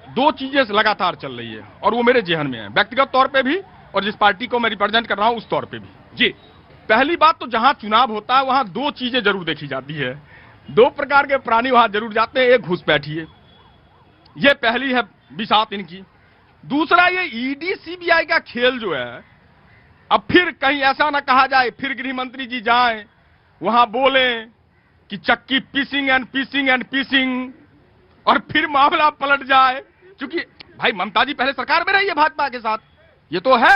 दो चीजें लगातार चल रही है और वो मेरे जेहन में है, व्यक्तिगत तौर पे भी और जिस पार्टी को मैं रिप्रेजेंट कर रहा हूं उस तौर पे भी। जी, पहली बात तो जहां चुनाव होता है वहां दो चीजें जरूर देखी जाती है, दो प्रकार के प्राणी वहां जरूर जाते हैं। एक घुसपैठी है, ये पहली है बिसात इनकी। दूसरा ये ईडी सीबीआई का खेल जो है, अब फिर कहीं ऐसा ना कहा जाए, फिर गृह मंत्री जी जाएं वहां बोले कि चक्की पीसिंग एंड पीसिंग एंड पीसिंग और फिर मामला पलट जाए। क्योंकि भाई ममता जी पहले सरकार में रही है भाजपा के साथ, ये तो है,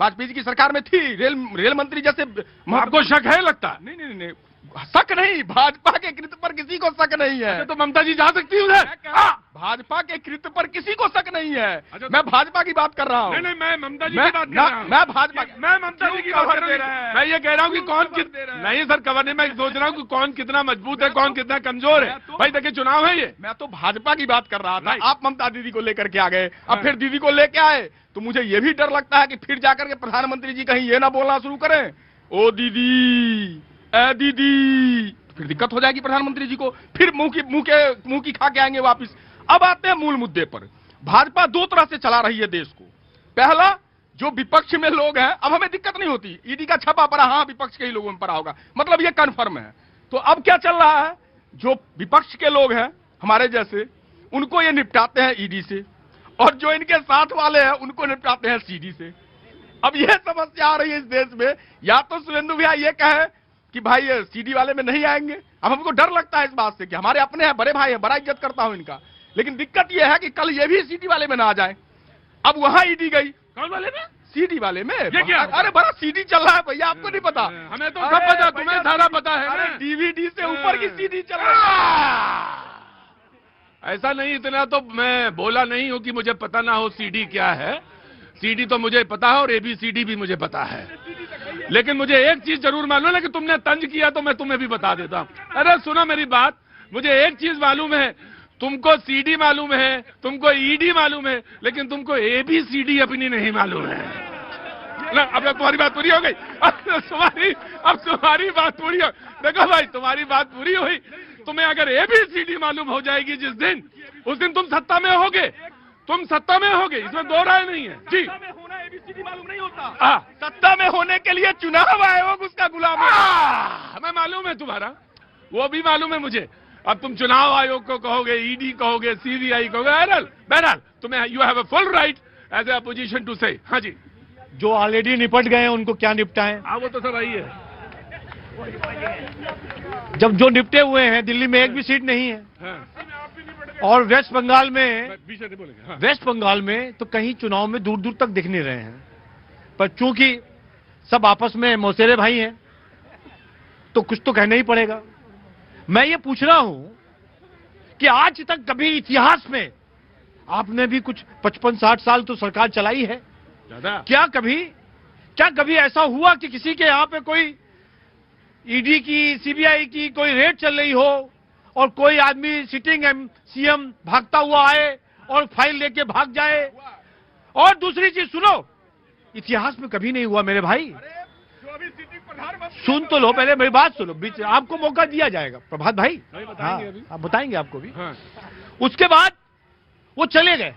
वाजपेयी जी की सरकार में थी, रेल मंत्री जैसे। आपको शक है लगता है? नहीं नहीं नहीं, शक नहीं, भाजपा के कृत्य पर किसी को शक नहीं है। तो ममता जी जा सकती है उधर? भाजपा के कृत्य पर किसी को शक नहीं है। मैं भाजपा की बात कर रहा हूँ। नहीं, मैं ममता जी की बात कर रहा हूँ। मैं भाजपा, मैं ममता जी की बात कर रहा हूँ। मैं ये कह रहा हूँ कि कौन नहीं सर, कवर नहीं, मैं सोच रहा हूँ कि कौन कितना मजबूत है, कौन कितना कमजोर है। भाई देखिए चुनाव है ये, मैं तो भाजपा की बात कर रहा था। आप ममता दीदी को लेकर के आ गए, अब फिर दीदी को लेके आए तो मुझे ये भी डर लगता है कि फिर जाकर के प्रधानमंत्री जी कहीं ये ना बोलना शुरू करें, ओ दीदी ए दीदी, फिर दिक्कत हो जाएगी प्रधानमंत्री जी को, फिर मुंह की खा के आएंगे वापिस। अब आते हैं मूल मुद्दे पर। भाजपा दो तरह से चला रही है देश को। पहला, जो विपक्ष में लोग हैं, अब हमें दिक्कत नहीं होती, ईडी का छपा पड़ा, हाँ विपक्ष के ही लोगों में पड़ा होगा, मतलब ये कन्फर्म है। तो अब क्या चल रहा है, जो विपक्ष के लोग हैं हमारे जैसे, उनको ये निपटाते हैं ईडी से, और जो इनके साथ वाले हैं उनको निपटाते हैं सीडी से। अब यह समस्या आ रही है इस देश में। या तो शुभेंदु भैया ये कहे कि भाई सीडी वाले में नहीं आएंगे, अब हमको डर लगता है इस बात से कि हमारे अपने हैं, बड़े भाई हैं, बड़ा इज्जत करता हूं इनका, लेकिन दिक्कत यह है कि कल ये भी सीडी वाले में ना आ जाए। अब वहां ईडी गई, कौन वाले में? सीडी वाले में। ये क्या? अरे बड़ा सीडी चल रहा है भैया, आपको नहीं पता? हमें तो सब पता, तुम्हें सारा पता है। अरे डीवीडी से ऊपर की सीडी चल रही है। ऐसा नहीं, इतना तो मैं बोला नहीं हूं कि मुझे पता ना हो सीडी क्या है। सीडी तो मुझे पता है और एबीसीडी भी मुझे पता है, लेकिन मुझे एक चीज जरूर मालूम है कि तुमने तंज किया तो मैं तुम्हें भी बता देता हूं। अरे सुनो मेरी बात, मुझे एक चीज मालूम है, तुमको सीडी मालूम है, तुमको ईडी मालूम है, लेकिन तुमको एबीसीडी अपनी नहीं मालूम है ना। अब तुम्हारी बात पूरी हो गई, अब तुम्हारी बात पूरी हो। देखो भाई, तुम्हारी बात पूरी हुई, तुम्हें अगर एबीसीडी मालूम हो जाएगी जिस दिन, उस दिन तुम सत्ता में होगे, तुम सत्ता में होगे, इसमें दो राय नहीं है। जी, सत्ता में होना एबीसीडी मालूम नहीं होता। सत्ता में होने के लिए चुनाव आयोग उसका गुलाम है। हमें मालूम है तुम्हारा, वो भी मालूम है मुझे। अब तुम चुनाव आयोग को कहोगे, ईडी कहोगे, सीबीआई कहोगे, बहरहाल तुम्हें you have a full right as a opposition to say. हाँ जी, जो ऑलरेडी निपट गए हैं उनको क्या निपटाएं? हाँ वो तो सब आई है। जब जो निपटे हुए हैं, दिल्ली में एक भी सीट नहीं है। हाँ। और वेस्ट बंगाल में, हाँ। वेस्ट बंगाल में तो कहीं चुनाव में दूर दूर तक दिख नहीं रहे हैं, पर चूंकि सब आपस में मौसेरे भाई हैं तो कुछ तो कहना ही पड़ेगा। मैं ये पूछ रहा हूं कि आज तक कभी इतिहास में आपने भी कुछ 55-60 साल तो सरकार चलाई है, क्या कभी ऐसा हुआ कि किसी के यहां पे कोई ईडी की, सीबीआई की कोई रेड चल रही हो और कोई आदमी सिटिंग सीएम भागता हुआ आए और फाइल लेके भाग जाए? और दूसरी चीज सुनो, इतिहास में कभी नहीं हुआ मेरे भाई। सुन तो लो, पहले मेरी बात सुनो, बीच आपको मौका दिया जाएगा प्रभात भाई। हाँ, आप बताएंगे आपको भी। हाँ। उसके बाद वो चले गए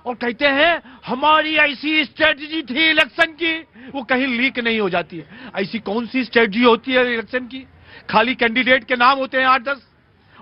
और कहते हैं हमारी ऐसी स्ट्रेटजी थी इलेक्शन की, वो कहीं लीक नहीं हो जाती है। ऐसी कौन सी स्ट्रेटजी होती है इलेक्शन की? खाली कैंडिडेट के नाम होते हैं 8-10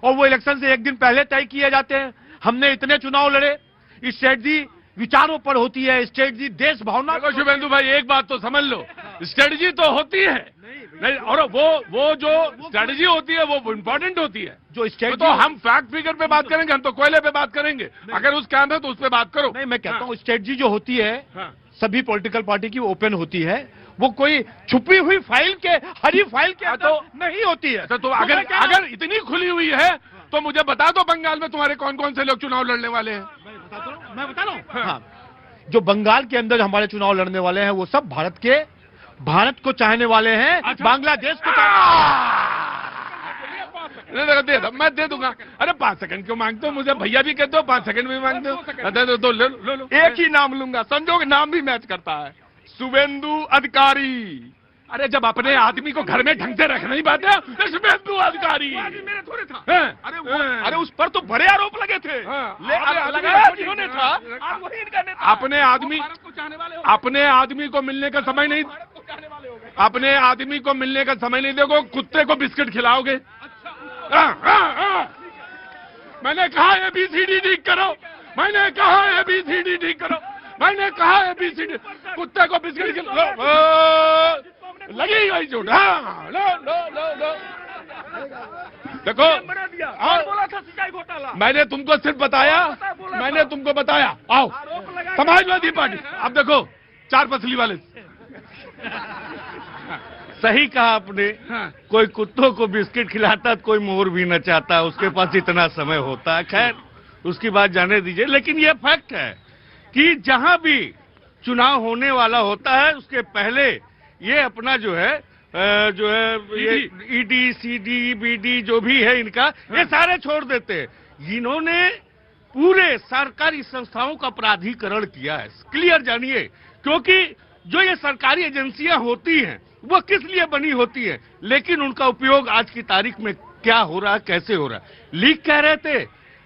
और वो इलेक्शन से एक दिन पहले तय किए जाते हैं। हमने इतने चुनाव लड़े, स्ट्रेटजी विचारों पर होती है, स्ट्रेटजी देश भावना। देखो शुभेंदु भाई, एक बात तो समझ लो, स्ट्रेटजी तो होती है नहीं, और वो जो स्ट्रेटजी होती है वो इम्पोर्टेंट होती है। जो स्ट्रेटजी, तो हम फैक्ट फिगर पे बात करेंगे, हम तो कोयले पे बात करेंगे। अगर उस काम है तो उस पे बात करो। नहीं, मैं कहता हूं स्ट्रेटजी जो होती है सभी पॉलिटिकल पार्टी की ओपन होती है, वो कोई छुपी हुई फाइल के, हरी फाइल के तो नहीं होती है। तो अगर इतनी खुली हुई है तो मुझे बता दो, बंगाल में तुम्हारे कौन कौन से लोग चुनाव लड़ने वाले हैं? मैं बता रहा हूं। हाँ, जो बंगाल के अंदर हमारे चुनाव लड़ने वाले हैं वो सब भारत को चाहने वाले हैं। अच्छा। बांग्लादेश को मैं दे दूंगा। अरे 5 सेकंड क्यों मांगते हो? मुझे भैया भी कहते हो, 5 सेकंड भी मांगते हो, तो लो। एक ही नाम लूंगा, संजोग नाम भी मैच करता है, शुभेंदु अधिकारी। अरे जब अपने आदमी को घर में ढंग से रख नहीं पाते इसमें तू अधिकारी मेरे थोड़े था। हैं? अरे उस पर तो बड़े आरोप लगे थे। लगाया जिन्होंने था, आप वही इनका नेता। अपने आदमी अपने आदमी को मिलने का समय नहीं, अपने आदमी को मिलने का समय नहीं देखो, कुत्ते को बिस्किट खिलाओगे। मैंने कहा ABCD ठीक करो, मैंने कहा ABCD ठीक करो, मैंने कहा ABCD, कुत्ते को बिस्किट खिलाओ, लगी वही झूठ। लो लो लो लो देखो, बोला था सिंचाई घोटाला। मैंने तुमको सिर्फ बताया, मैंने तुमको बताया। आओ समाजवादी पार्टी, अब देखो 4 पसली वाले। सही कहा आपने। कोई कुत्तों को बिस्किट खिलाता तो कोई मोर भी नचाता, उसके पास इतना समय होता है। खैर उसकी बात जाने दीजिए, लेकिन ये फैक्ट है कि जहां भी चुनाव होने वाला होता है उसके पहले ये अपना जो है ये ED CD BD जो भी है इनका, ये सारे छोड़ देते हैं। इन्होंने पूरे सरकारी संस्थाओं का प्राधिकरण किया है। क्लियर जानिए, क्योंकि जो ये सरकारी एजेंसियां होती हैं वो किस लिए बनी होती है, लेकिन उनका उपयोग आज की तारीख में क्या हो रहा है, कैसे हो रहा है। लीक कह रहे थे,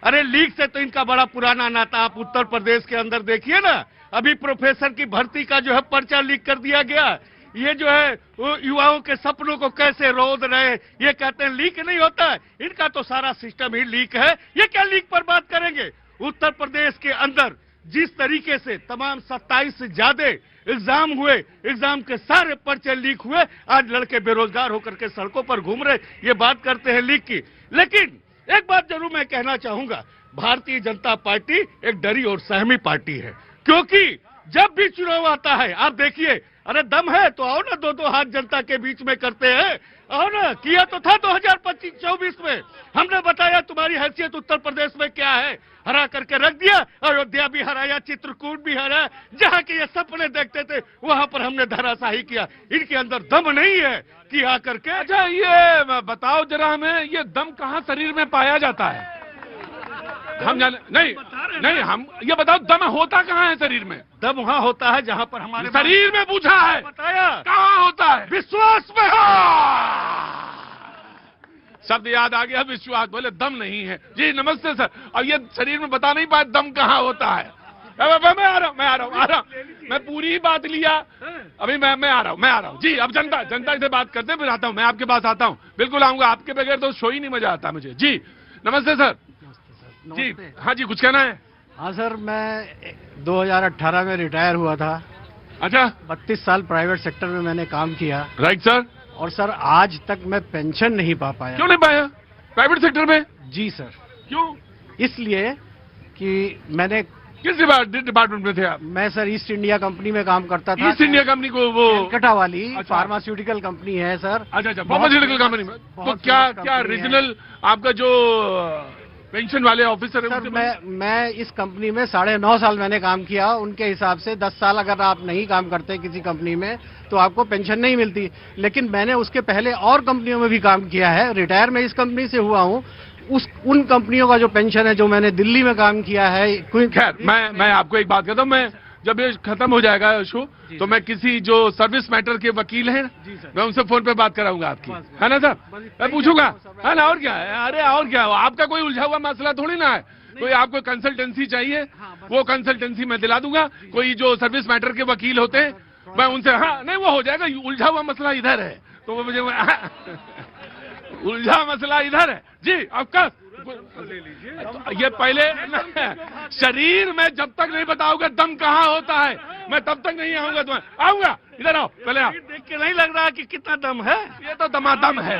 अरे लीक से तो इनका बड़ा पुराना नाता। आप उत्तर प्रदेश के अंदर देखिए ना, अभी प्रोफेसर की भर्ती का जो है पर्चा लीक कर दिया गया। ये जो है वो युवाओं के सपनों को कैसे रोध रहे, ये कहते हैं लीक नहीं होता है, इनका तो सारा सिस्टम ही लीक है। ये क्या लीक पर बात करेंगे। उत्तर प्रदेश के अंदर जिस तरीके से तमाम 27 से ज्यादा एग्जाम हुए, एग्जाम के सारे पर्चे लीक हुए, आज लड़के बेरोजगार होकर के सड़कों पर घूम रहे, ये बात करते हैं लीक की। लेकिन एक बात जरूर मैं कहना चाहूंगा, भारतीय जनता पार्टी एक डरी और सहमी पार्टी है, क्योंकि जब भी चुनाव आता है आप देखिए, अरे दम है तो आओ ना, 2-2 हाथ जनता के बीच में करते हैं, आओ ना। किया तो था 2025-24 में, हमने बताया तुम्हारी हैसियत उत्तर प्रदेश में क्या है, हरा करके रख दिया। अयोध्या भी हराया, चित्रकूट भी हराया, जहां के ये सपने देखते थे वहां पर हमने धराशाही किया। इनके अंदर दम नहीं है कि आकर के। अच्छा ये बताओ जरा हमें, ये दम कहाँ शरीर में पाया जाता है? हम जाने नहीं, हम ये बताओ दम होता कहाँ है शरीर में? दम वहां होता है जहां पर हमारे शरीर में पूछा है, बताया कहाँ होता है? विश्वास में। शब्द याद आ गया, विश्वास। बोले दम नहीं है जी। नमस्ते सर। अब ये शरीर में बता नहीं पाए दम कहाँ होता है। मैं आ रहा हूँ, मैं पूरी बात लिया अभी। मैं आ रहा हूँ जी। अब जनता से बात करते हैं, फिर आता हूँ, मैं आपके पास आता हूँ, बिल्कुल आऊंगा। आपके बगैर तो शो ही नहीं मजा आता मुझे जी। नमस्ते सर। जी हाँ जी, कुछ कहना है? हाँ सर, मैं 2018 में रिटायर हुआ था। अच्छा, 32 साल प्राइवेट सेक्टर में मैंने काम किया। Right sir. और सर आज तक मैं पेंशन नहीं पा पाया। क्यों नहीं पाया प्राइवेट सेक्टर में? जी सर। क्यों? इसलिए कि मैंने किस डिपार्टमेंट में थे आप? मैं सर ईस्ट इंडिया कंपनी में काम करता था। ईस्ट इंडिया कंपनी को, वो कलकत्ता वाली अच्छा। फार्मास्यूटिकल कंपनी है सर। अच्छा, फार्मास्यूटिकल कंपनी में। तो क्या रीजनल आपका जो पेंशन वाले ऑफिसर है? सर मैं इस कंपनी में 9.5 साल मैंने काम किया। उनके हिसाब से 10 साल अगर आप नहीं काम करते किसी कंपनी में तो आपको पेंशन नहीं मिलती। लेकिन मैंने उसके पहले और कंपनियों में भी काम किया है। रिटायर मैं इस कंपनी से हुआ हूँ। उन कंपनियों का जो पेंशन है, जो मैंने दिल्ली में काम किया है। खैर मैं आपको एक बात कहता हूँ, मैं जब ये खत्म हो जाएगा शो तो मैं किसी जो सर्विस मैटर के वकील हैं मैं उनसे फोन पे बात कराऊंगा आपकी, है ना सर? मैं पूछूंगा, है ना? और क्या है? अरे और क्या, आपका कोई उलझा हुआ मसला थोड़ी ना है। कोई आपको कंसल्टेंसी चाहिए, वो कंसल्टेंसी मैं दिला दूंगा। कोई जो सर्विस मैटर के वकील होते हैं मैं उनसे, हाँ नहीं वो हो जाएगा। उलझा हुआ मसला इधर है तो वो मुझे उलझा मसला इधर है जी। आपका ये पहले शरीर में जब तक नहीं बताओगे दम कहाँ होता है, मैं तब तक नहीं आऊंगा। तुम्हें आऊंगा, इधर आओ, पहले आओ। देख के नहीं लग रहा कि कितना दम है। ये तो दमादम है।